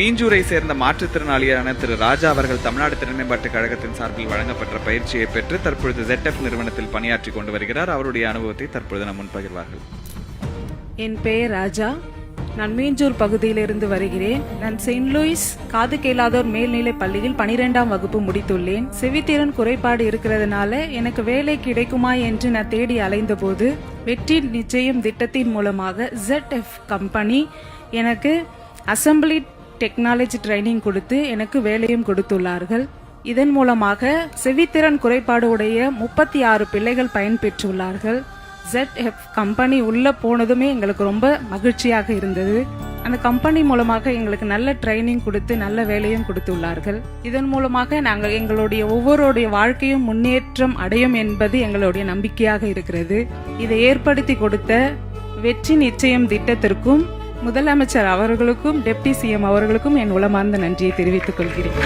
மீஞ்சூரை சேர்ந்த மாற்றுத்திறனாளியான திரு ராஜா அவர்கள் தமிழ்நாடு திறன்மேம்பாட்டுக் கழகத்தின் சார்பில் வழங்கப்பட்ட பயிற்சியை பெற்று தற்பொழுது ZF நிறுவனத்தில் பணியாற்றி கொண்டு வருகிறார். அவருடைய அனுபவத்தை தற்பொழுது நம் முன் பகிர்வார்கள். என் பெயர் ராஜா. நான் மீஞ்சூர் பகுதியிலிருந்து வருகிறேன். நான் செயின்ட் லூயிஸ் காது கேளாதோர் மேல்நிலை பள்ளியில் 12ஆம் வகுப்பு முடித்துள்ளேன். செவித்திறன் குறைபாடு இருக்கிறதுனால எனக்கு வேலை கிடைக்குமா என்று நான் தேடி அலைந்த போது வெற்றி நிச்சயம் திட்டத்தின் மூலமாக ZF கம்பெனி எனக்கு அசம்பிளி டெக்னாலஜி ட்ரைனிங் கொடுத்து எனக்கு வேலையும் கொடுத்துள்ளார்கள். இதன் மூலமாக செவித்திறன் குறைபாடு உடைய 36 பிள்ளைகள் பயன்பெற்றுள்ளார்கள். ZF கம்பெனி உள்ள போனதுமே எங்களுக்கு ரொம்ப மகிழ்ச்சியாக இருந்தது. அந்த கம்பெனி மூலமாக எங்களுக்கு நல்ல ட்ரைனிங் கொடுத்து நல்ல வேலையும் கொடுத்துள்ளார்கள். இதன் மூலமாக நாங்கள் எங்களுடைய ஒவ்வொருடைய வாழ்க்கையும் முன்னேற்றம் அடையும் என்பது எங்களுடைய நம்பிக்கையாக இருக்கிறது. இதை ஏற்படுத்தி கொடுத்த வெற்றி நிச்சயம் திட்டத்திற்கும் முதலமைச்சர் அவர்களுக்கும் டெப்டி CM அவர்களுக்கும் என் உளமார்ந்த நன்றியை தெரிவித்துக் கொள்கிறேன்.